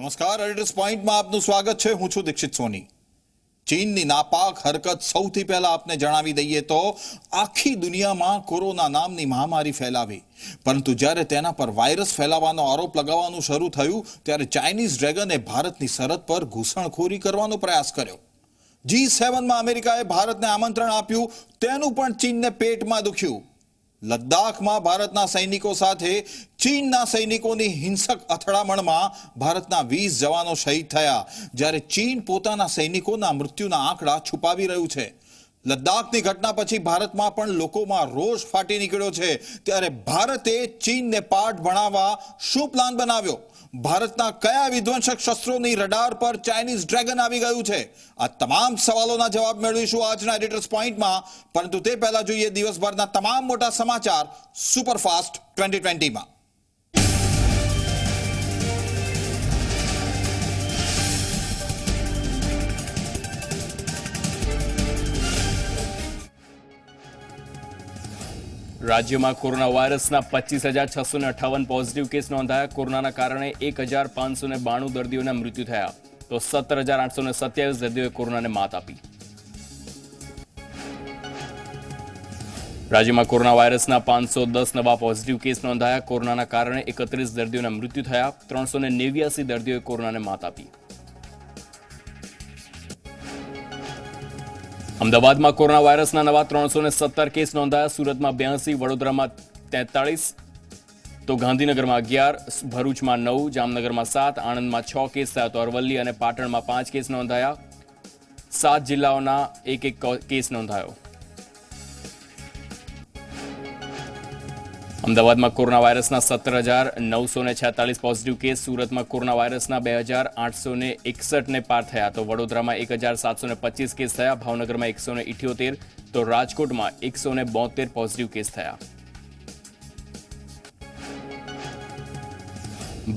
નમસ્કાર, એડિટર્સ પોઈન્ટમાં આપનું સ્વાગત છે. હું છું દીક્ષિત સોની. ચીનની નાપાક હરકત સૌથી પહેલા આપને જણાવી દઈએ તો આખી દુનિયામાં કોરોના નામની મહામારી ફેલાવી, પરંતુ જ્યારે તેના પર વાયરસ ફેલાવવાનો આરોપ લગાવવાનું શરૂ થયું ત્યારે ચાઇનીઝ ડ્રેગને ભારતની સરહદ પર ઘૂસણખોરી કરવાનો પ્રયાસ કર્યો. G7માં અમેરિકાએ ભારતને આમંત્રણ આપ્યું, તેનું પણ ચીનને પેટમાં દુખ્યું. લદ્દાખમાં ભારતના સૈનિકો સાથે ચીનના સૈનિકોની હિંસક અથડામણમાં ભારતના 20 જવાનો શહીદ થયા, જ્યારે ચીન પોતાના સૈનિકોના મૃત્યુના આંકડા છુપાવી રહ્યું છે. લદ્દાખની ઘટના પછી ભારતમાં પણ લોકોમાં રોષ ફાટી નીકળ્યો છે. ત્યારે ભારતે ચીનને પાઠ ભણાવવા શું પ્લાન બનાવ્યો? ભારતના કયા વિધ્વંસક શસ્ત્રોની રડાર પર ચાઇનીઝ ડ્રેગન આવી ગયું છે? આ તમામ સવાલોના જવાબ મેળવીશું આજના એડિટર્સ પોઈન્ટમાં. પરંતુ તે પહેલા જોઈએ દિવસભરના તમામ મોટા સમાચાર સુપરફાસ્ટ 2020માં. રાજ્યમાં કોરોના વાયરસના 25,658 પોઝિટિવ કેસ નોંધાયા. કોરોનાના કારણે 1,592 દર્દીઓના મૃત્યુ થયા, તો 17,827 દર્દીઓએ કોરોનાને માત આપી. રાજ્યમાં કોરોના વાયરસના 510 નવા પોઝિટિવ કેસ નોંધાયા. કોરોનાના કારણે 31 દર્દીઓના મૃત્યુ થયા, 389 દર્દીઓએ કોરોનાને માત આપી. અમદાવાદમાં કોરોના વાયરસના નવા 317 કેસ નોંધાયા. સુરતમાં 82, વડોદરામાં 43, તો ગાંધીનગરમાં 11, ભરૂચમાં 9, જામનગરમાં 7, આણંદમાં 6 કેસ થયા, તો અરવલ્લી અને પાટણમાં 5 કેસ નોંધાયા. 7 જિલ્લાઓના એક કેસ નોંધાયો. અમદાવાદમાં કોરોના વાયરસના 17,946 પોઝિટિવ કેસ. સુરતમાં કોરોના વાયરસના 2,861 પાર થયા, તો વડોદરામાં 1,725 કેસ થયા, ભાવનગરમાં 178, તો રાજકોટમાં 172 પોઝિટિવ કેસ થયા.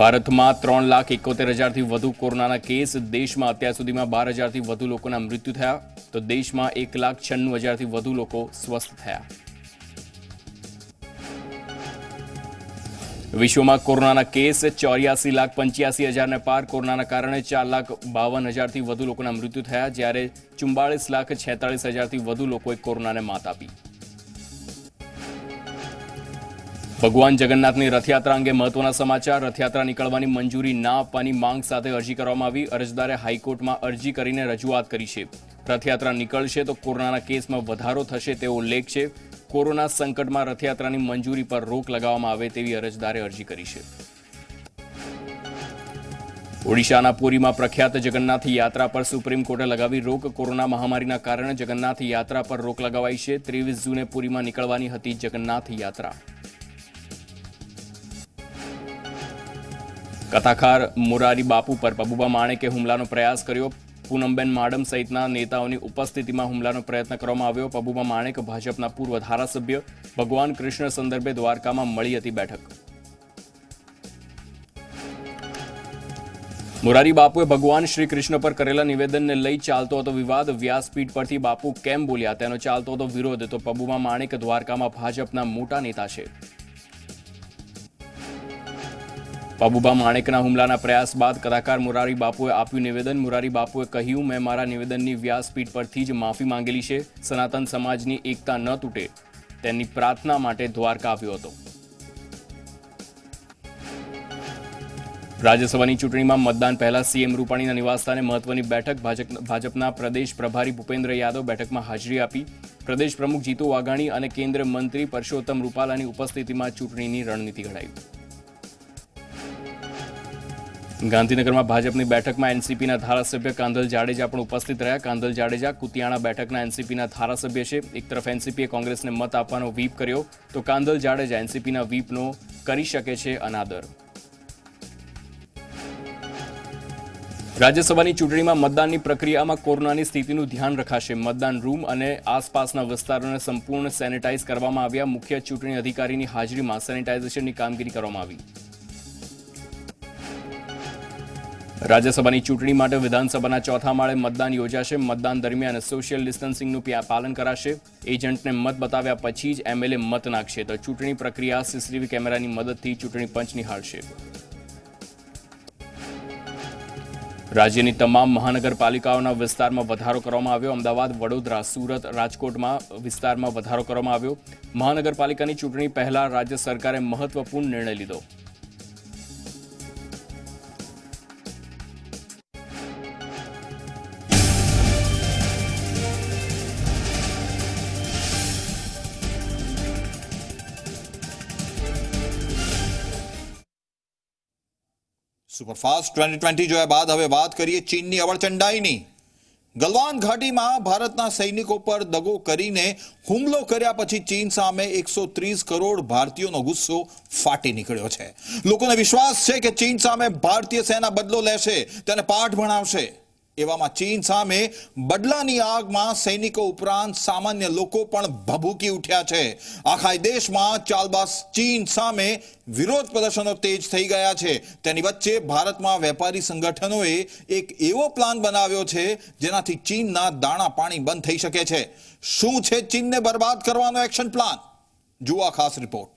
ભારતમાં 3,71,000થી વધુ કોરોનાના કેસ. દેશમાં અત્યાર સુધીમાં 12,000થી વધુ લોકોના મૃત્યુ થયા, તો દેશમાં 1,96,000થી વધુ લોકો સ્વસ્થ થયા. વિશ્વમાં કોરોનાના કેસ 84,85,000ને પાર. કોરોનાના કારણે 4,52,000થી વધુ લોકોના મૃત્યુ થયા, જ્યારે 44,46,000થી વધુ લોકોએ કોરોનાને માત આપી. ભગવાન જગન્નાથની રથયાત્રા અંગે મહત્વના સમાચાર. રથયાત્રા નીકળવાની મંજૂરી ના આપવાની માંગ સાથે અરજી કરવામાં આવી. અરજદારે હાઈકોર્ટમાં અરજી કરીને રજૂઆત કરી છે. રથયાત્રા નીકળશે તો કોરોનાના કેસમાં વધારો થશે તેવો ઉલ્લેખ છે. કોરોના સંકટમાં રથયાત્રાની મંજૂરી પર રોક લગાવવામાં આવે તેવી અરજદારે અરજી કરી છે. ઓડિશાના પુરીમાં પ્રખ્યાત જગન્નાથ યાત્રા પર સુપ્રીમ કોર્ટે લગાવી રોક. કોરોના મહામારીના કારણે જગન્નાથ યાત્રા પર રોક લગાવાઈ છે. 23 જૂને પુરીમાં નીકળવાની હતી જગન્નાથ યાત્રા. કથાકાર મોરારી બાપુ પર પબુબા માણેકે હુમલાનો પ્રયાસ કર્યો. પૂનમબેન માડમ સહિતના નેતાઓની ઉપસ્થિતિમાં હુમલાનો પ્રયત્ન કરવામાં આવ્યો. પબુબા માણેક ભાજપના પૂર્વ ધારાસભ્ય ભગવાન કૃષ્ણ સંદર્ભે દ્વારકામાં મળી હતી બેઠક. મોરારી બાપુએ ભગવાન શ્રી કૃષ્ણ પર કરેલા નિવેદનને લઈ ચાલતો હતો વિવાદ. વ્યાસપીઠ પરથી બાપુ કેમ બોલ્યા તેનો ચાલતો હતો વિરોધ, તો પબુબા માણેક દ્વારકામાં ભાજપના મોટા નેતા છે. પબુબા માણેકના હુમલાના પ્રયાસ બાદ કથાકાર મોરારી બાપુએ આપ્યું નિવેદન. મોરારી બાપુએ કહ્યું, મેં મારા નિવેદનની વ્યાસપીઠ પરથી જ માફી માંગેલી છે. સનાતન સમાજની એકતા ન તૂટે તેની પ્રાર્થના માટે દ્વારકા આવ્યો હતો. રાજ્યસભાની ચૂંટણીમાં મતદાન પહેલા સીએમ રૂપાણીના નિવાસસ્થાને મહત્વની બેઠક. ભાજપના પ્રદેશ પ્રભારી ભૂપેન્દ્ર યાદવ બેઠકમાં હાજરી આપી. પ્રદેશ પ્રમુખ જીતુ વાઘાણી અને કેન્દ્રીય મંત્રી પરસોત્તમ રૂપાલાની ઉપસ્થિતિમાં ચૂંટણીની રણનીતિ ઘડાઈ. ગાંધીનગરમાં ભાજપની બેઠકમાં એનસીપીના ધારાસભ્ય કાંધલ જાડેજા પણ ઉપસ્થિત રહ્યા. કાંધલ જાડેજા કુતિયાણા બેઠકના એનસીપીના ધારાસભ્ય છે. એક તરફ એનસીપીએ કોંગ્રેસને મત આપવાનો વ્હીપ કર્યો, તો કાંધલ જાડેજા એનસીપીના વ્હીપનો કરી શકે છે અનાદર. રાજ્યસભાની ચૂંટણીમાં મતદાનની પ્રક્રિયામાં કોરોનાની સ્થિતિનું ધ્યાન રખાશે. મતદાન રૂમ અને આસપાસના વિસ્તારોને સંપૂર્ણ સેનિટાઈઝ કરવામાં આવ્યા. મુખ્ય ચૂંટણી અધિકારીની હાજરીમાં સેનિટાઈઝેશનની કામગીરી કરવામાં આવી. રાજ્યસભાની ચૂંટણી માટે વિધાનસભાના ચોથા માળે મતદાન યોજાશે. મતદાન દરમિયાન સોશિયલ ડિસ્ટન્સિંગનું પાલન કરાશે. એજન્ટને મત બતાવ્યા પછી જ એમએલએ મત નાખશે, તો ચૂંટણી પ્રક્રિયા સીસીટીવી કેમેરાની મદદથી ચૂંટણી પંચ નિહાળશે. રાજ્યની તમામ મહાનગરપાલિકાઓના વિસ્તારમાં વધારો કરવામાં આવ્યો. અમદાવાદ, વડોદરા, સુરત, રાજકોટમાં વિસ્તારમાં વધારો કરવામાં આવ્યો. મહાનગરપાલિકાની ચૂંટણી પહેલા રાજ્ય સરકારે મહત્વપૂર્ણ નિર્ણય લીધો. સુપરફાસ્ટ 2020 જોયા બાદ હવે વાત કરીએ ચીનની અવળચંડાઈની. ગલવાન ઘાટીમાં ભારતના સૈનિકો પર દગો કરીને હુમલો કર્યા પછી ચીન સામે 130 કરોડ ભારતીયોનો ગુસ્સો ફાટી નીકળ્યો છે. લોકોને વિશ્વાસ છે કે ચીન સામે ભારતીય સેના બદલો લેશે, તેને પાઠ ભણાવશે. એવામાં ચીન સામે બદલાની આગમાં સૈનિકો ઉપરાંત સામાન્ય લોકો પણ ભભૂકી ઉઠ્યા છે. આખા દેશમાં ચાલબાઝ ચીન સામે વિરોધ પ્રદર્શનો તેજ થઈ ગયા છે. તેની વચ્ચે ભારતમાં વેપારી સંગઠનોએ એક એવો પ્લાન બનાવ્યો છે જેનાથી ચીનના દાણા પાણી બંધ થઈ શકે છે. શું છે ચીનને બરબાદ કરવાનો એક્શન પ્લાન? જુઓ આ ખાસ રિપોર્ટ.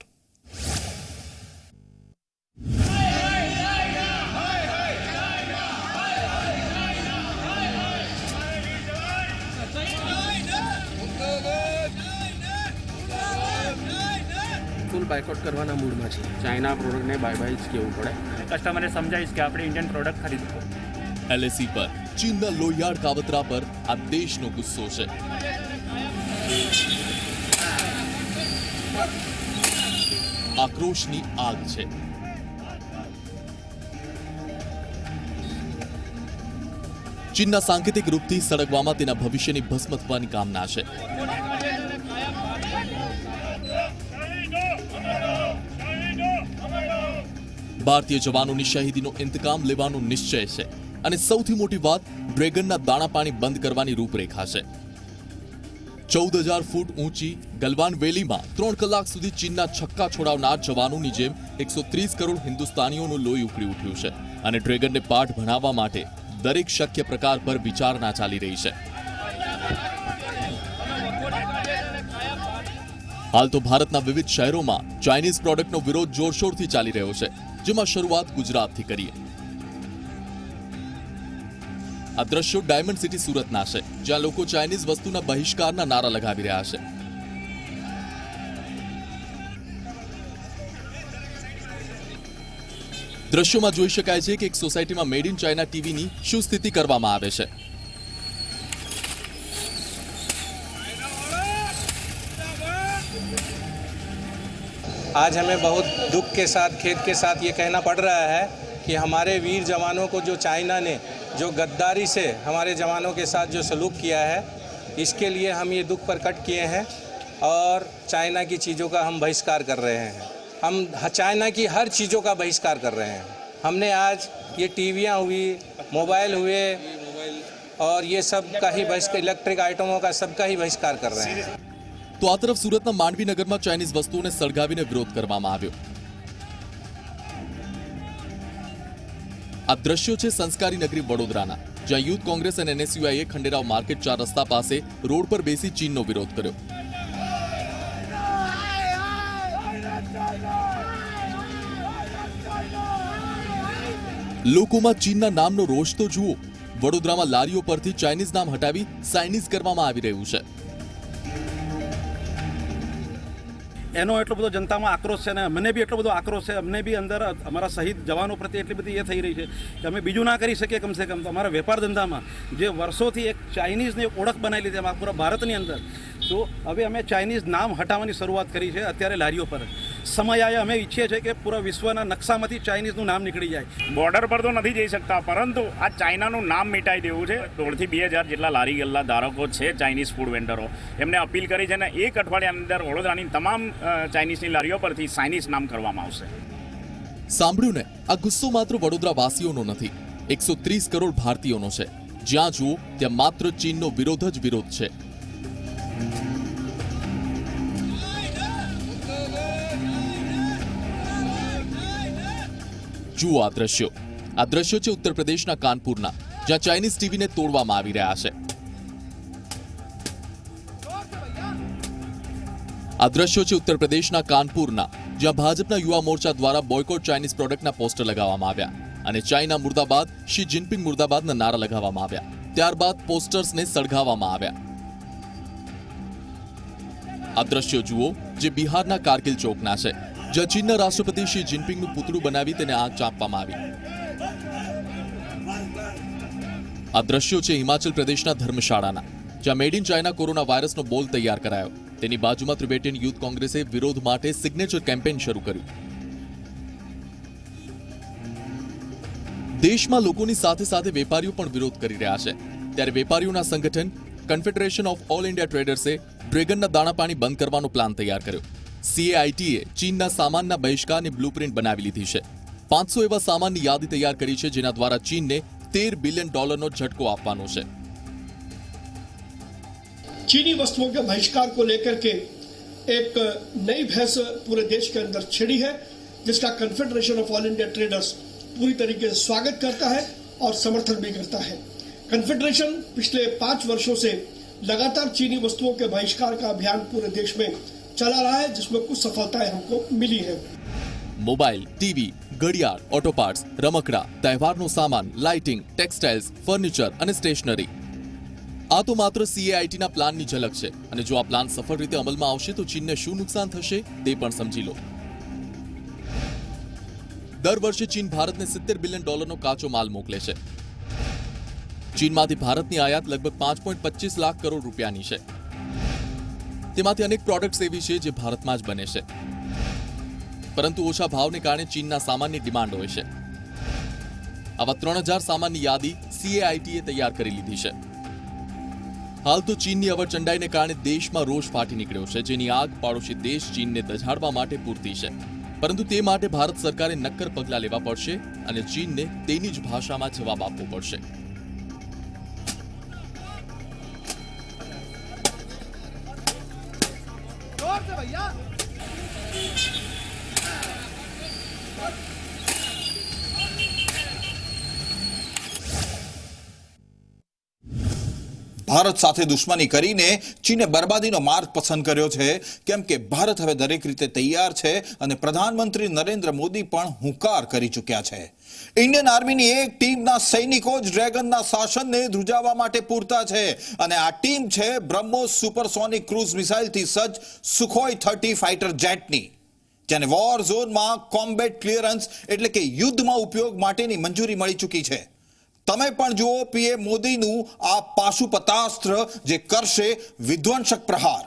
ફૂલ બાયકોટ કરવાના મૂડમાં છે. ચાઇના પ્રોડક્ટને બાય બાય જ કહેવું પડે. કસ્ટમરને સમજાવીશ કે આપણે ઇન્ડિયન પ્રોડક્ટ ખરીદો. એલએસી પર ચીનના લોહિયાળ કાવતરા પર આ દેશનો ગુસ્સો છે. આક્રોશની આગ છે. ચીનના સાંકેતિક રૂપથી સળગવામાં તેના ભવિષ્યની ભસ્મ થવાની કામના છે. ભારતીય જવાનોની શહીદીનો ઇંતકામ લેવાનો નિશ્ચય છે અને સૌથી મોટી વાત, ડ્રેગનના દાણા પાણી બંધ કરવાની રૂપરેખા છે. 14,000 ફૂટ ઊંચી ગલવાન વેલીમાં 3 કલાક સુધી ચીનના છક્કા છોડાવનાર જવાનોની જેમ 130 કરોડ હિન્દુસ્તાનીઓનું લોહી ઉકળી ઉઠ્યું છે અને ડ્રેગનને પાઠ ભણાવવા માટે દરેક શક્ય પ્રકાર પર વિચારણા ચાલી રહી છે. હાલ તો ભારતના વિવિધ શહેરોમાં ચાઇનીઝ પ્રોડક્ટનો વિરોધ જોરશોરથી ચાલી રહ્યો છે, જેમાં શરૂઆત ગુજરાતથી કરીએ. આ દ્રશ્યો ડાયમંડ સિટી સુરતના છે, જ્યાં લોકો ચાઇનીઝ વસ્તુના બહિષ્કારના નારા લગાવી રહ્યા છે. દ્રશ્યોમાં જોઈ શકાય છે કે એક સોસાયટીમાં મેડ ઇન ચાઇના ટીવીની શું સ્થિતિ કરવામાં આવે છે. आज हमें बहुत दुख के साथ, खेद के साथ ये कहना पड़ रहा है कि हमारे वीर जवानों को जो चाइना ने जो गद्दारी से हमारे जवानों के साथ जो सलूक किया है, इसके लिए हम ये दुख प्रकट किए हैं और चाइना की चीज़ों का हम बहिष्कार कर रहे हैं. हम चाइना की हर चीज़ों का बहिष्कार कर रहे हैं. हमने आज ये टीवियाँ हुई, मोबाइल हुए और ये सब का ही बहिष्कार, इलेक्ट्रिक आइटमों का सबका ही बहिष्कार कर रहे हैं. તો આ તરફ સુરતના માંડવીનગરમાં ચાઇનીઝ વસ્તુઓને સળગાવીને વિરોધ કરવામાં આવ્યો. આ દ્રશ્યો છે સંસ્કારી નગરી વડોદરાના, જ્યાં યુથ કોંગ્રેસ અને એનએસયુઆઈએ ખંડેરાવ માર્કેટ 4 રસ્તા પાસે રોડ પર બેસી ચીનનો વિરોધ કર્યો. લોકોમાં ચીનના નામનો રોષ તો જુઓ. વડોદરામાં લારીઓ પરથી ચાઇનીઝ નામ હટાવી સાઇનીઝ કરવામાં આવી રહ્યું છે. એનો એટલો બધો જનતામાં આક્રોશ છે ને મને બી એટલો બધો આક્રોશ છે. અમને બી અંદર અમારા શહીદ જવાનો પ્રત્યે એટલી બધી એ થઈ રહી છે કે અમે બીજું ના કરી શકીએ. કમસે કમ તો અમારા વેપાર ધંધામાં જે વર્ષોથી એક ચાઇનીઝની એક ઓળખ બનાવી લીધી એમાં પૂરા ભારતની અંદર, તો હવે અમે ચાઇનીઝ નામ હટાવવાની શરૂઆત કરી છે અત્યારે લારીઓ પર. સમય આવે અમે ઈચ્છીએ છીએ કે પૂરા વિશ્વના નકશામાંથી ચાઇનીઝનું નામ નીકળી જાય. બોર્ડર પર તો નથી જઈ શકતા, પરંતુ આ ચાઇનાનું નામ મિટાઈ દેવું છે. 1,500 થી 2,000 જેટલા લારી ગલ્લા ધારકો છે ચાઇનીઝ ફૂડ વેન્ડરો, એમને અપીલ કરી છે ને એક અઠવાડિયાની અંદર વડોદરાની તમામ ચાઇનીઝની લારીઓ પરથી ચાઇનીઝ નામ કરવામાં આવશે. સાંભળ્યું ને, આ ગુસ્સો માત્ર વડોદરા વાસીઓનો નથી, 130 કરોડ ભારતીયોનો છે. જ્યાં જુઓ ત્યાં માત્ર ચીનનો વિરોધ જ વિરોધ છે. જુઓ આ દ્રશ્યો છે ઉત્તર પ્રદેશના કાનપુરના, જ્યાં ચાઇનીઝ ટીવીને તોડવામાં આવી રહ્યા છે. આ દ્રશ્યો છે ઉત્તર પ્રદેશના કાનપુરના, જ્યાં ભાજપના યુવા મોરચા દ્વારા બોયકોટ ચાઇનીઝ પ્રોડક્ટના પોસ્ટર લગાવવામાં આવ્યા અને ચાઇના મુર્દાબાદ, શી જિનપિંગ મુર્દાબાદના નારા લગાવવામાં આવ્યા. ત્યારબાદ પોસ્ટર્સને સળગાવવામાં આવ્યા. આ દ્રશ્યો જુઓ જે બિહારના કારગિલ ચોકના છે, જ્યાં ચીનના રાષ્ટ્રપતિ શી જિનપિંગનું પૂતળું બનાવી તેને આગ ચાંપવામાં આવી. આ દ્રશ્યો છે હિમાચલ પ્રદેશના ધર્મશાળાના, જ્યાં મેડ ઇન ચાઇના કોરોના વાયરસનો બોલ તૈયાર કરાયો. તેની બાજુમાં તિબેટિયન યુથ કોંગ્રેસે વિરોધ માટે સિગ્નેચર કેમ્પેઇન શરૂ કર્યું. દેશમાં લોકોની સાથે સાથે વેપારીઓ પણ વિરોધ કરી રહ્યા છે. ત્યારે વેપારીઓના સંગઠન કન્ફેડરેશન ઓફ ઓલ ઇન્ડિયા ટ્રેડર્સે ડ્રેગનના દાણાપાણી બંધ કરવાનો પ્લાન તૈયાર કર્યો. CAITએ ચીનના સામાનના બહિષ્કારની બ્લુપ્રિન્ટ બનાવી લીધી છે. 500 એવા સામાનની યાદી તૈયાર કરી છે, જેના દ્વારા ચીનને $13 બિલિયન ઝટકો આપવાનો છે. चीनी वस्तुओं के बहिष्कार को लेकर के एक नई बहस पूरे देश के अंदर छिड़ी है, जिसका confederation of all India traders पूरी तरीके से स्वागत करता है और समर्थन भी करता है. कन्फेडरेशन पिछले 5 वर्षों से लगातार चीनी वस्तुओं के बहिष्कार का अभियान पूरे देश में चला रहा है, जिसमें कुछ सफलताएं हमको मिली है. મોબાઈલ, ટીવી, ઘડિયાળ, ઓટો પાર્ટ્સ, રમકડા, તહેવારનો સામાન, લાઇટિંગ, ટેક્સટાઇલ્સ, ફર્નિચર અને સ્ટેશનરી. આ તો માત્ર CAITના પ્લાનની ઝલક છે, અને જો આ પ્લાન સફળ રીતે અમલમાં આવશે તો ચીનને શું નુકસાન થશે તે પણ સમજી લો. દર વર્ષે ચીન ભારતને $70 બિલિયન કાચો માલ મોકલે છે. ચીનમાંથી ભારતની આયાત લગભગ 5.25 લાખ કરોડ રૂપિયાની છે. તેમાંથી અનેક પ્રોડક્ટ્સ એવી છે જે ભારતમાં જ બને છે, પરંતુ ઓછા ભાવને કારણે ચીનના સામાનની ડિમાન્ડ હોય છે. આવા 3000 સામાનની યાદી CAITએ તૈયાર કરી લીધી છે. હાલ તો ચીનની અવરચંડાઈને કારણે દેશમાં રોષ ફાટી નીકળ્યો છે, જેની આગ પાડોશી દેશ ચીનને દઝાડવા માટે પૂરતી છે. પરંતુ તે માટે ભારત સરકારે નક્કર પગલાં લેવા પડશે અને ચીનને તેની જ ભાષામાં જવાબ આપવો પડશે. ભારત સાથે દુશ્મની કરીને ચીને બરબાદીનો માર્ગ પસંદ કર્યો છે, કેમ કે ભારત હવે દરેક રીતે તૈયાર છે અને પ્રધાનમંત્રી નરેન્દ્ર મોદી પણ હુંકાર કરી ચૂક્યા છે. ઇન્ડિયન આર્મીની એક ટીમના સૈનિકો જ ડ્રેગનના શાસનને ધ્રુજાવવા માટે પૂરતા છે, અને આ ટીમ છે બ્રહ્મોસ સુપરસોનિક ક્રૂઝ મિસાઇલથી સજ્જ સુખોઈ 30 ફાઇટર જેટની, જેને વોર ઝોનમાં કોમ્બેટ ક્લિયરન્સ એટલે કે યુદ્ધમાં ઉપયોગ માટેની મંજૂરી મળી ચૂકી છે. તમે પણ જુઓ PM મોદીનું આ પાશુપતાસ્ત્ર જે કરશે વિધ્વંસક પ્રહાર.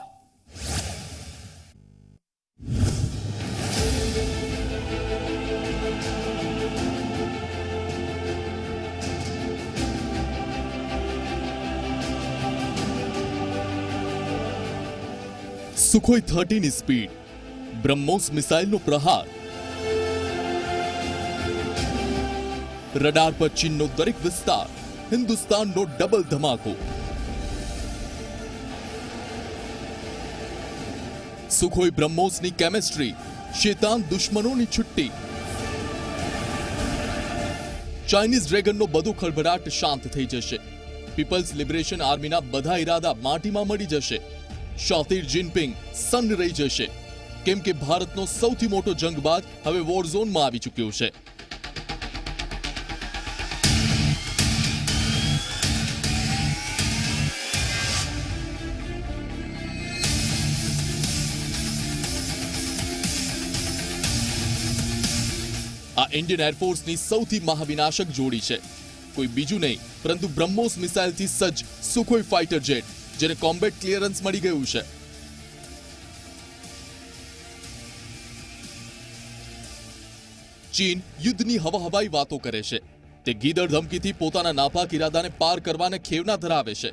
સુખોઈ 30ની સ્પીડ, બ્રહ્મોસ મિસાઇલનો પ્રહાર, રડાર પર ચીનનો દરેક વિસ્તાર, હિન્દુસ્તાનનો ડબલ ધમાકો. સુખોઈ બ્રહ્મોસની કેમેસ્ટ્રી, શેતાન દુશ્મનોની છુટ્ટી. ચાઇનીઝ ડ્રેગનનો બધો ખળભળાટ શાંત થઈ જશે. પીપલ્સ લિબરેશન આર્મીના બધા ઇરાદા માટીમાં મળી જશે. શાતિર જિનપિંગ સન્ન રહી જશે, કેમ કે ભારતનો સૌથી મોટો જંગબાજ હવે વોર ઝોનમાં આવી ચૂક્યો છે. આ ઇન્ડિયન એરફોર્સની સૌથી મહાવિનાશક જોડી છે. કોઈ બીજું નહીં પરંતુ બ્રહ્મોસ મિસાઇલથી સજ્જ સુખોઈ ફાઇટર જેટ, જેને કોમ્બેટ ક્લિયરન્સ મળી ગયું છે. ચીન યુદ્ધની હવાહવાઈ વાતો કરે છે. તે ગીદડ ધમકીથી પોતાના નાપાક ઇરાદાને પાર કરવાને ખેવના ધરાવે છે,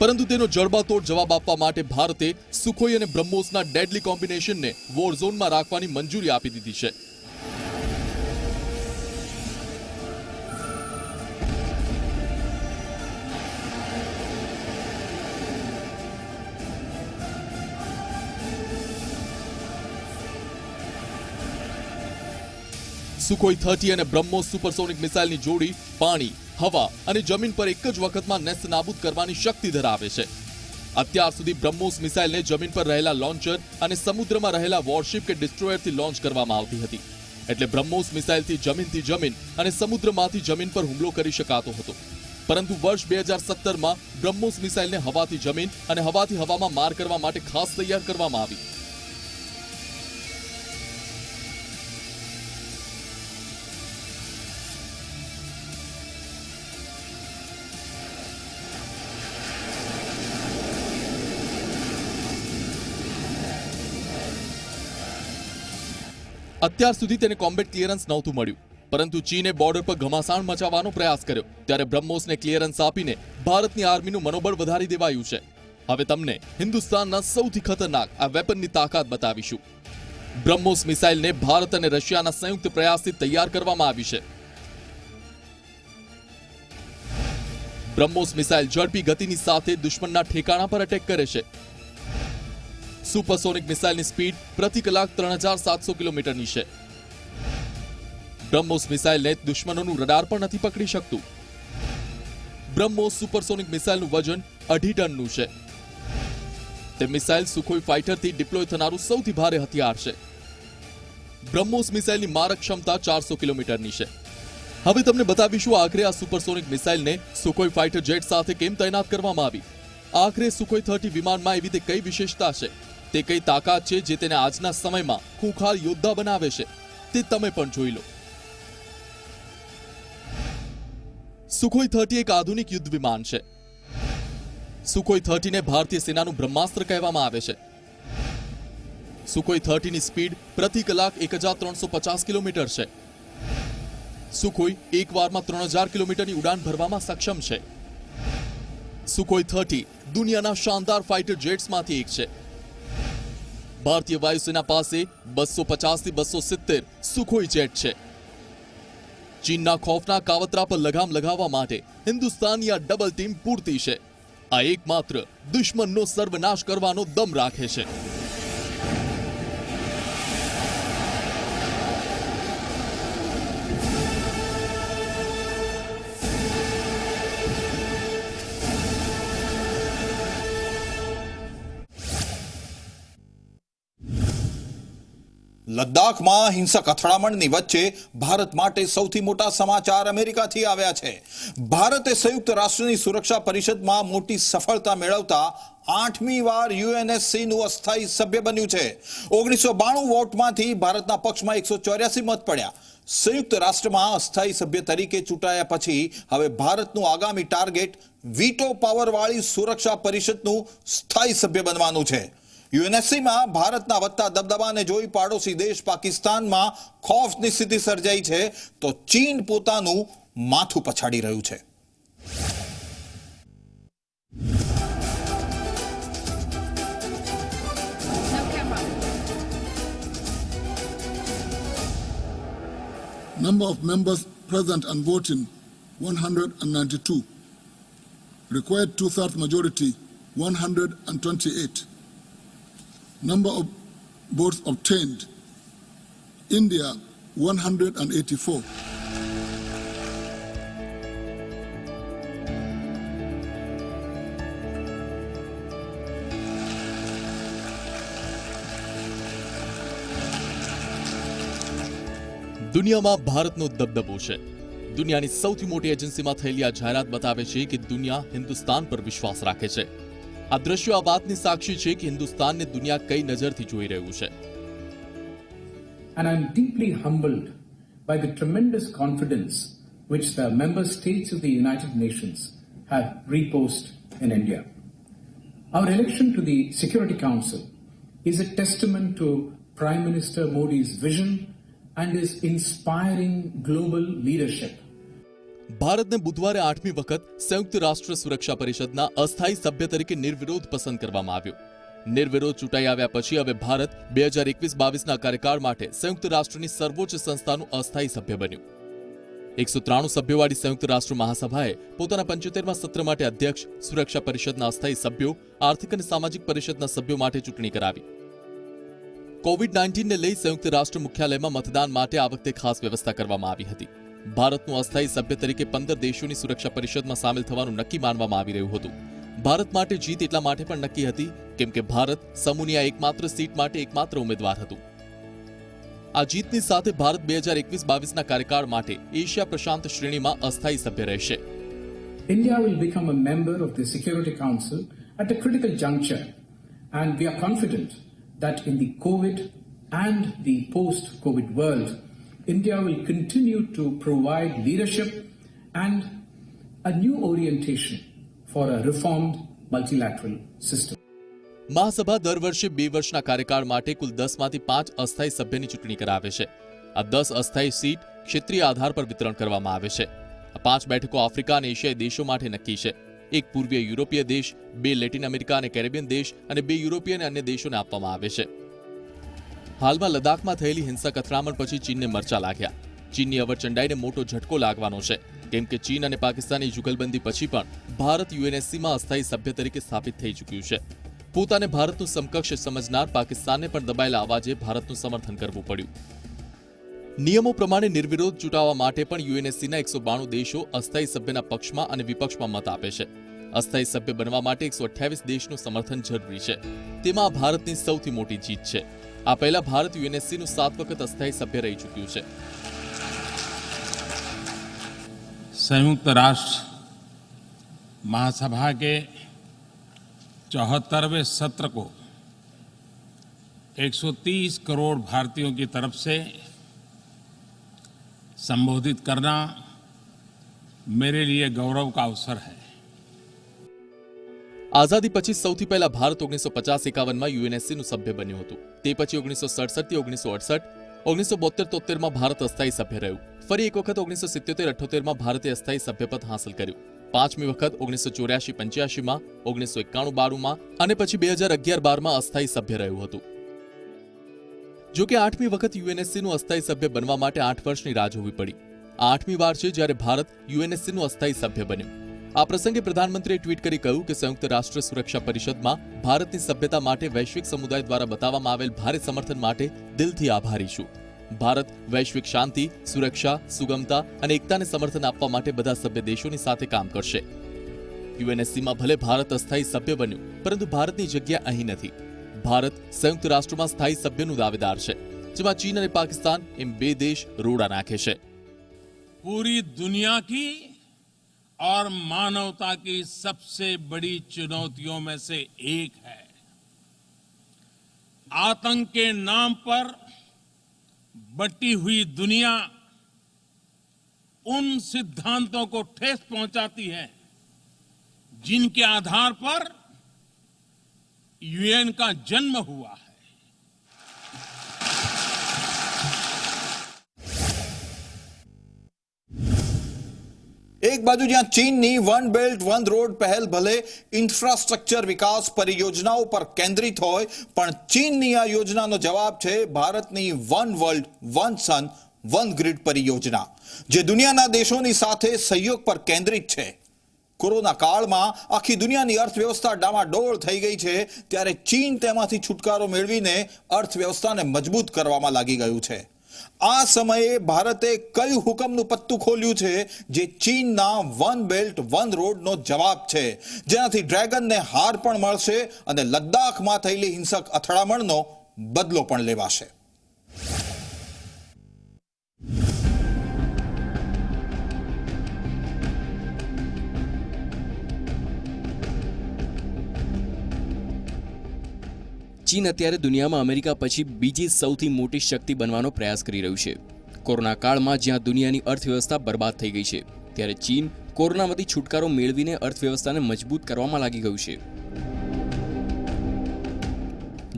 પરંતુ તેનો જડબાતોડ જવાબ આપવા માટે ભારતે સુખોઈ અને બ્રહ્મોસના ડેડલી કોમ્બિનેશનને વોર ઝોનમાં રાખવાની મંજૂરી આપી દીધી છે. સુખોઈ 30 અને બ્રહ્મોસ સુપરસોનિક મિસાઇલની જોડી પાણી, હવા અને જમીન પર એક જ વખતમાં નેસ્ત નાબૂદ કરવાની શક્તિ ધરાવે છે. અત્યાર સુધી બ્રહ્મોસ મિસાઇલને જમીન પર રહેલા લોન્ચર અને સમુદ્રમાં રહેલા વોરશિપ કે ડિસ્ટ્રોયરથી લોન્ચ કરવામાં આવતી હતી, એટલે બ્રહ્મોસ મિસાઇલથી જમીનથી જમીન અને સમુદ્રમાંથી જમીન પર હુમલો કરી શકાતો હતો. પરંતુ વર્ષ 2017માં બ્રહ્મોસ મિસાઇલને હવાથી જમીન અને હવાથી હવામાં માર કરવા માટે ખાસ તૈયાર કરવામાં આવી. અત્યાર સુધી તેને કોમ્બેટ ક્લિયરન્સ નહોતું મળ્યું, પરંતુ ચીને બોર્ડર પર ઘમાસાણ મચાવવાનો પ્રયાસ કર્યો. ત્યારે બ્રહ્મોસને ક્લિયરન્સ આપીને ભારતની આર્મીનું મનોબળ વધારી દેવાયું છે. હવે તમને હિન્દુસ્તાનના સૌથી ખતરનાક આ વેપનની તાકાત બતાવીશું. બ્રહ્મોસ મિસાઇલને ભારત અને રશિયાના સંયુક્ત પ્રયાસથી તૈયાર કરવામાં આવી છે. બ્રહ્મોસ મિસાઇલ ઝડપી ગતિની સાથે દુશ્મનના ઠેકાણા પર અટેક કરે છે. સુપરસોનિક મિસાઇલની સ્પીડ પ્રતિ કલાક 3700 કિલોમીટરની છે. બ્રહ્મોસ મિસાઇલને દુશ્મનોનું રડાર પણ નથી પકડી શકતું. બ્રહ્મોસ સુપરસોનિક મિસાઇલનું વજન 2.5 ટનનું છે. તે મિસાઇલ સુખોઈ ફાઇટરથી ડિપ્લોય થનારું સૌથી ભારે હથિયાર છે. બ્રહ્મોસ મિસાઇલની મારક ક્ષમતા 400 કિલોમીટરની છે. હવે તમને બતાવીશું આખરે આ સુપરસોનિક મિસાઇલને સુખોઈ ફાઇટર જેટ સાથે કેમ તૈનાત કરવામાં આવી. આખરે સુખોઈ 30 વિમાનમાં એવી તે કઈ વિશેષતા છે, તે કઈ તાકાત છે જે તેને આજના સમયમાં ખૂંખાર યોદ્ધા બનાવે છે, તે તમે પણ જોઈ લો. સુખોઈ 30 એક આધુનિક યુદ્ધ વિમાન છે. સુખોઈ 30 ને ભારતીય સેનાનું બ્રહ્માસ્ત્ર કહેવામાં આવે છે. સુખોઈ 30 ની સ્પીડ પ્રતિ કલાક 1350 કિલોમીટર છે. સુખોઈ એક વારમાં 3000 કિલોમીટરની ઉડાન ભરવામાં સક્ષમ છે. સુખોઈ 30 દુનિયાના શાનદાર ફાઇટર જેટ્સમાંથી એક છે. ભારતીય વાયુસેના પાસે 250 થી 270 સુખોઈ જેટ છે. ચીનના ખૌફના કાવતરા પર લગામ લગાવવા માટે હિન્દુસ્તાનની આ ડબલ ટીમ પૂરતી છે. આ એકમાત્ર દુશ્મનનો સર્વનાશ કરવાનો દમ રાખે છે. લદ્દાખમાં હિંસક અથડામણની વચ્ચે ભારત માટે સૌથી મોટા સમાચાર અમેરિકાથી આવ્યા છે. ભારતે સંયુક્ત રાષ્ટ્રની સુરક્ષા પરિષદમાં મોટી સફળતા મેળવતા 8મી વાર યુએનએસસીનું અસ્થાયી સભ્ય બન્યું છે. 1992 વોટમાંથી ભારતના પક્ષમાં 184 મત પડ્યા. સંયુક્ત રાષ્ટ્રમાં અસ્થાયી સભ્ય તરીકે ચૂંટાયા પછી હવે ભારતનું આગામી ટાર્ગેટ વીટો પાવરવાળી સુરક્ષા પરિષદનું સ્થાયી સભ્ય બનવાનું છે. યુએનએસસીમાં ભારતના વધતા દબદબાને જોઈ પાડોશી દેશ પાકિસ્તાનમાં ખૌફની સ્થિતિ સર્જાઈ છે, તો ચીન પોતાનું માથું પછાડી રહ્યું છે. Number of members present and voting 192. Required two-thirds majority 128. Number of votes obtained India 184. દુનિયામાં ભારતનો દબદબો છે. દુનિયાની સૌથી મોટી એજન્સીમાં થયેલી આ જાહેરાત બતાવે છે કે દુનિયા હિન્દુસ્તાન પર વિશ્વાસ રાખે છે. આ દ્રશ્યો આ વાતની સાક્ષી છે કે હિન્દુસ્તાનને દુનિયા કઈ નજરથી જોઈ રહ્યું છે. And I'm deeply humbled by the tremendous confidence which the member states of the United Nations have reposed in India. Our election to the Security Council is a testament to Prime Minister Modi's vision and his inspiring global leadership. ભારતને બુધવારે 8મી વખત સંયુક્ત રાષ્ટ્ર સુરક્ષા પરિષદના અસ્થાયી સભ્ય તરીકે નિર્વિરોધ પસંદ કરવામાં આવ્યો. નિર્વિરોધ ચૂંટાઈ આવ્યા પછી હવે ભારત 2021-22ના કાર્યકાળ માટે સંયુક્ત રાષ્ટ્રની સર્વોચ્ચ સંસ્થાનું અસ્થાયી સભ્ય બન્યું. 193 સભ્યોવાળી સંયુક્ત રાષ્ટ્ર મહાસભાએ પોતાના 75મા સત્ર માટે અધ્યક્ષ, સુરક્ષા પરિષદના અસ્થાયી સભ્યો, આર્થિક અને સામાજિક પરિષદના સભ્યો માટે ચૂંટણી કરાવી. કોવિડ-19ને લઈ સંયુક્ત રાષ્ટ્ર મુખ્યાલયમાં મતદાન માટે આ વખતે ખાસ વ્યવસ્થા કરવામાં આવી હતી. ભારતનું અસ્થાયી સભ્ય તરીકે 15 દેશોની સુરક્ષા પરિષદમાં સામેલ થવાનું નક્કી માનવામાં આવી રહ્યું હતું. ભારત માટે જીત એટલા માટે પણ નક્કી હતી કેમ કે ભારત સમૂહની આ એકમાત્ર સીટ માટે એકમાત્ર ઉમેદવાર હતું. આ જીતની સાથે ભારત 2021-22ના કાર્યકાળ માટે એશિયા પ્રશાંત શ્રેણીમાં અસ્થાયી સભ્ય રહેશે. India will become a member of the Security Council at a critical juncture, and we are confident that in the COVID and the post-COVID world, India will continue to provide leadership and a new orientation for a reformed multilateral system. મહાસભા દર વર્ષે 2 વર્ષના કાર્યકાળ માટે કુલ 10માંથી 5 અસ્થાયી સભ્યની ચૂંટણી કરાવે છે. આ 10 અસ્થાયી સીટ ક્ષેત્રીય આધાર પર વિતરણ કરવામાં આવે છે. આ 5 બેઠકો આફ્રિકા અને એશિયાઈ દેશો માટે નક્કી છે. એક પૂર્વીય યુરોપીય દેશ, 2 લેટિન અમેરિકા અને કેરેબિયન દેશ અને 2 યુરોપીય અને અન્ય દેશોને આપવામાં આવે છે. હાલમાં લદ્દાખમાં થયેલી હિંસક અથડામણ પછી ચીનને મરચા લાગ્યા. ચીનની અવરચંડાઈને મોટો ઝટકો લાગવાનો છે, કેમ કે ચીન અને પાકિસ્તાનની જુગલબંધી પછી પણ ભારત યુએનએસસીમાં અસ્થાયી સભ્ય તરીકે સ્થાપિત થઈ ચૂક્યું છે. પોતાને ભારતનું સમકક્ષ સમજનાર પાકિસ્તાનને પણ દબાયેલા અવાજે ભારતનું સમર્થન કરવું પડ્યું. નિયમો પ્રમાણે નિર્વિરોધ ચૂંટાવા માટે પણ યુએનએસસીના 192 દેશો અસ્થાયી સભ્યના પક્ષમાં અને વિપક્ષમાં મત આપે છે. અસ્થાયી સભ્ય બનવા માટે 128 દેશનું સમર્થન જરૂરી છે. તેમાં ભારતની સૌથી મોટી જીત છે. આ પહેલા ભારત યુએનએસસીનું 7 વખત અસ્થાયી સભ્ય રહી ચૂક્યું છે. संयुक्त राष्ट्र महासभा के 74वें सत्र को 130 करोड़ भारतीयों की तरफ से संबोधित करना मेरे लिए गौरव का अवसर है. આઝાદી પછી સૌથી પહેલા ભારત 1950-51માં યુએનએસસીનું સભ્ય બન્યું હતું. તે પછી 1967થી 1968, 1972-73માં ભારત અસ્થાયી સભ્ય રહ્યું. ફરી એક વખત 1977-78માં ભારતે અસ્થાયી સભ્યપદ હાંસલ કર્યું. 5મી વખત 1984-85માં, 1991-92માં અને પછી 2011-12માં અસ્થાયી સભ્ય રહ્યું હતું. જો કે 8મી વખત યુએનએસસીનું અસ્થાયી સભ્ય બનવા માટે 8 વર્ષની રાહ જોવી પડી. આ 8મી વાર છે જ્યારે ભારત યુએનએસસીનું અસ્થાયી સભ્ય બન્યું. આ પ્રસંગે પ્રધાનમંત્રીએ ટ્વીટ કરી કહ્યું કે સંયુક્ત રાષ્ટ્ર સુરક્ષા પરિષદમાં ભારતની સભ્યતા માટે વૈશ્વિક સમુદાય દ્વારા બતાવવામાં આવેલ ભારે સમર્થન માટે દિલથી આભારી છું. ભારત વૈશ્વિક શાંતિ, સુરક્ષા, સુગમતા અને એકતાને સમર્થન આપવા માટે બધા સભ્ય દેશોની સાથે કામ કરશે. યુએનએસસીમાં ભલે ભારત અસ્થાયી સભ્ય બન્યું, પરંતુ ભારતની જગ્યા અહીં નથી. ભારત સંયુક્ત રાષ્ટ્રમાં સ્થાયી સભ્યનું દાવેદાર છે, જેમાં ચીન અને પાકિસ્તાન એમ 2 દેશ રોડા નાખે છે. पूरी दुनिया की और मानवता की सबसे बड़ी चुनौतियों में से एक है. आतंक के नाम पर बटी हुई दुनिया उन सिद्धांतों को ठेस पहुंचाती है जिनके आधार पर यूएन का जन्म हुआ है. એક બાજુ જ્યાં ચીનની વન બેલ્ટ વન રોડ પહેલ ભલે ઇન્ફ્રાસ્ટ્રક્ચર વિકાસ પરિયોજનાઓ પર કેન્દ્રિત હોય, પણ ચીનની આ યોજનાનો જવાબ છે ભારતની વન વર્લ્ડ વન સન વન ગ્રીડ પરિયોજના, જે દુનિયાના દેશોની સાથે સહયોગ પર કેન્દ્રિત છે. કોરોના કાળમાં આખી દુનિયાની અર્થવ્યવસ્થા ડામાડોળ થઈ ગઈ છે, ત્યારે ચીન તેમાંથી છુટકારો મેળવીને અર્થવ્યવસ્થાને મજબૂત કરવામાં લાગી ગયું છે. આ સમયે ભારતે કયું હુકમનું પત્તું ખોલ્યું છે જે ચીનના વન બેલ્ટ વન રોડનો જવાબ છે, જેનાથી ડ્રેગનને હાર પણ મળશે અને લદ્દાખમાં થયેલી હિંસક અથડામણનો બદલો પણ લેવાશે. ચીન અત્યારે દુનિયામાં અમેરિકા પછી બીજી સૌથી મોટી શક્તિ બનવાનો પ્રયાસ કરી રહ્યું છે. કોરોના કાળમાં જ્યાં દુનિયાની અર્થવ્યવસ્થા બરબાદ થઈ ગઈ છે, ત્યારે ચીન કોરોનામાંથી છુટકારો મેળવીને અર્થવ્યવસ્થાને મજબૂત કરવામાં લાગી ગયું છે.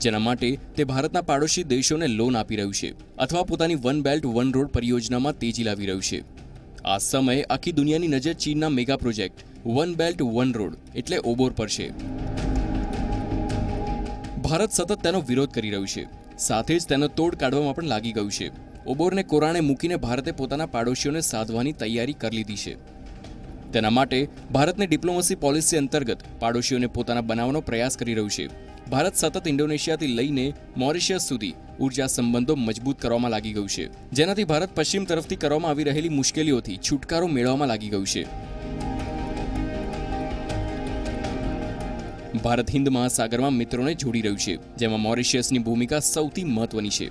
જેના માટે તે ભારતના પાડોશી દેશોને લોન આપી રહ્યું છે અથવા પોતાની વન બેલ્ટ વન રોડ પરિયોજનામાં તેજી લાવી રહ્યું છે. આ સમયે આખી દુનિયાની નજર ચીનના mega project one belt one road એટલે ઓબોર પર છે. ભારત સતત તેનો વિરોધ કરી રહ્યું છે, સાથે જ તેનો તોડ કાઢવામાં પણ લાગી ગયું છે. ઓબોરને કોરાણે મૂકીને ભારતે પોતાના પાડોશીઓને સાધવાની તૈયારી કરી લીધી છે. તેના માટે ભારતની ડિપ્લોમસી પોલિસી અંતર્ગત પાડોશીઓને પોતાના બનાવવાનો પ્રયાસ કરી રહ્યું છે. ભારત સતત ઇન્ડોનેશિયાથી લઈને મોરિશિયસ સુધી ઉર્જા સંબંધો મજબૂત કરવામાં લાગી ગયું છે, જેનાથી ભારત પશ્ચિમ તરફથી કરવામાં આવી રહેલી મુશ્કેલીઓથી છુટકારો મેળવવામાં લાગી ગયું છે. ભારત હિન્દ મહાસાગરમાં મિત્રોને જોડી રહ્યું છે, જેમાં મોરિશિયસની ભૂમિકા સૌથી મહત્વની છે.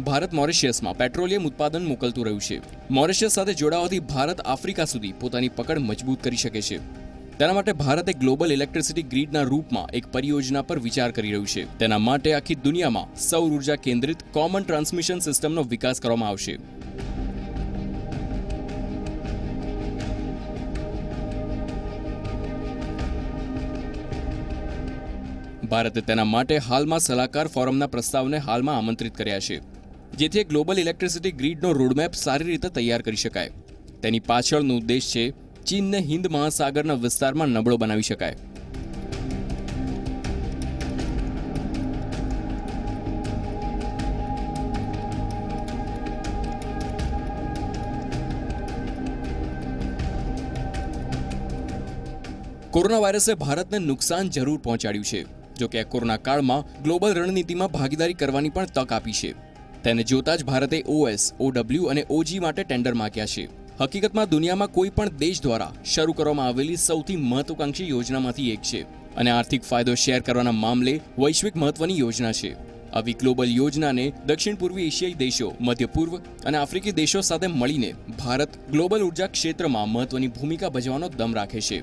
ભારત મોરિશિયસમાં પેટ્રોલિયમ ઉત્પાદન મોકલતું રહ્યું છે. મોરિશિયસ સાથે જોડાવાથી ભારત આફ્રિકા સુધી પોતાની પકડ મજબૂત કરી શકે છે. તેના માટે ભારત એક ગ્લોબલ ઇલેક્ટ્રિસિટી ગ્રીડના રૂપમાં એક પરિયોજના પર વિચાર કરી રહ્યું છે. તેના માટે આખી દુનિયામાં સૌર ઉર્જા કેન્દ્રિત કોમન ટ્રાન્સમિશન સિસ્ટમનો વિકાસ કરવામાં આવશે. ભારતે તેના માટે હાલમાં સલાહકાર ફોરમના પ્રસ્તાવને હાલમાં આમંત્રિત કર્યા છે, જેથી ગ્લોબલ ઇલેક્ટ્રિસિટી ગ્રીડનો રોડમેપ સારી રીતે તૈયાર કરી શકાય. તેની પાછળનો ઉદ્દેશ છે ચીનને હિન્દ મહાસાગરના વિસ્તારમાં નબળો બનાવી શકાય. કોરોના વાયરસે ભારતને નુકસાન જરૂર પહોંચાડ્યું છે. જો કે કોરોના કાળમાં ગ્લોબલ રણનીતિમાં ભાગીદારી કરવાની પણ તક આપી છે. તેને જોતા જ ભારતે OS, OW અને OG માટે ટેન્ડર માંગ્યા છે. હકીકતમાં દુનિયામાં કોઈ પણ દેશ દ્વારા શરૂ કરવામાં આવેલી સૌથી મહત્વાકાંક્ષી યોજનામાંથી એક છે અને આર્થિક ફાયદો શેર કરવાના મામલે વૈશ્વિક મહત્વની યોજના છે. આવી ગ્લોબલ યોજનાને દક્ષિણ પૂર્વી એશિયાઈ દેશો, મધ્ય પૂર્વ અને આફ્રિકી દેશો સાથે મળીને ભારત ગ્લોબલ ઉર્જા ક્ષેત્રમાં મહત્વની ભૂમિકા ભજવવાનો દમ રાખે છે.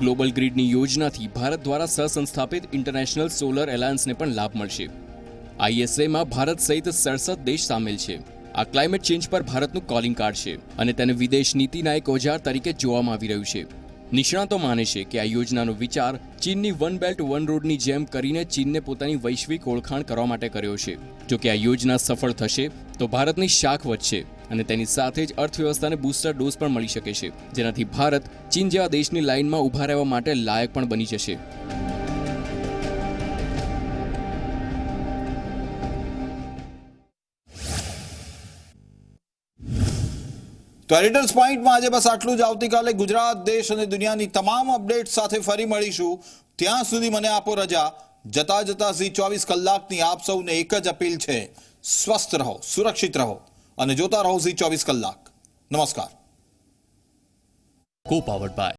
ગ્લોબલ ગ્રીડની યોજનાથી ભારત દ્વારા સહસંસ્થાપિત ઇન્ટરનેશનલ સોલર એલાયન્સને પણ લાભ મળશે. ISAમાં ભારત સહિત 67 દેશ સામેલ છે. આ ક્લાઇમેટ ચેન્જ પર ભારતનું કોલિંગ કાર્ડ છે અને તેને વિદેશ નીતિના એક ઓજાર તરીકે જોવામાં આવી રહ્યું છે. નિષ્ણાતો માને છે કે આ યોજનાનો વિચાર ચીનની વન બેલ્ટ વન રોડની જેમ કરીને ચીનને પોતાની વૈશ્વિક ઓળખાણ કરવા માટે કર્યો છે. જો કે આ યોજના સફળ થશે તો ભારતની શાખ વધશે અને તેની સાથે જ અર્થવ્યવસ્થાને બૂસ્ટર ડોઝ પણ મળી શકે છે, જેનાથી ભારત ચીન જેવા દેશની લાઇનમાં ઊભા રહેવા માટે લાયક પણ બની જશે. તો એડિટર્સ પોઈન્ટમાં આજે બસ આટલું જ. આવતીકાલે ગુજરાત, દેશ અને દુનિયાની તમામ અપડેટ સાથે ફરી મળીશું. ત્યાં સુધી મને આપો રજા. જતા જતા Z24 કલાકની આપ સૌને એક જ અપીલ છે, સ્વસ્થ રહો, સુરક્ષિત રહો અને જોતા રહો Z24 કલાક. નમસ્કાર. Co powered by